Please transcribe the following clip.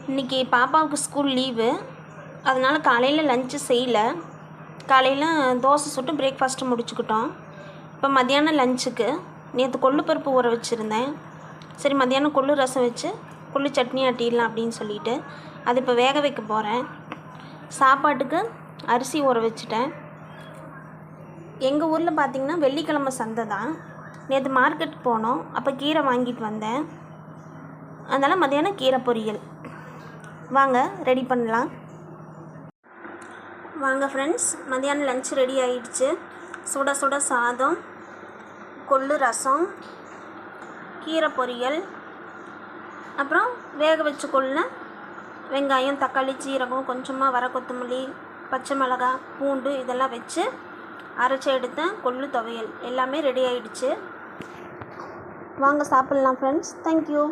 இன்றைக்கி பாப்பாவுக்கு school leave, அதனால் காலையில் லஞ்சு செய்யலை. காலையில் தோசை சுட்டு பிரேக்ஃபாஸ்ட்டு முடிச்சுக்கிட்டோம். இப்போ மத்தியானம் லஞ்சுக்கு நேற்று கொள்ளு பருப்பு ஊற வச்சுருந்தேன். சரி மத்தியானம் கொள்ளு ரசம் வச்சு கொள்ளு சட்னி ஆட்டிடலாம் அப்படின்னு சொல்லிட்டு அது இப்போ வேக வைக்க போகிறேன். சாப்பாட்டுக்கு அரிசி ஊற வச்சுட்டேன். எங்கள் ஊரில் பார்த்திங்கன்னா வெள்ளிக்கிழமை சந்தை தான். நேற்று மார்க்கெட் போனோம், அப்போ கீரை வாங்கிட்டு வந்தேன். அதனால் மத்தியானம் கீரை பொரியல். வாங்க ரெடி பண்ணலாம். வாங்க ஃப்ரெண்ட்ஸ், மத்தியானம் லஞ்ச் ரெடி ஆகிடுச்சு. சுட சுட சாதம், கொள்ளு ரசம், கீரை பொரியல், அப்புறம் வேக வச்சு கொள்ள வெங்காயம், தக்காளி, சீரகம், கொஞ்சமாக வர கொத்தமல்லி, பச்சை மிளகாய், பூண்டு இதெல்லாம் வச்சு அரைச்சி எடுத்த கொள்ளு துவையல் எல்லாமே ரெடி ஆகிடுச்சு. வாங்க சாப்பிட்லாம் ஃப்ரெண்ட்ஸ். தேங்க்யூ.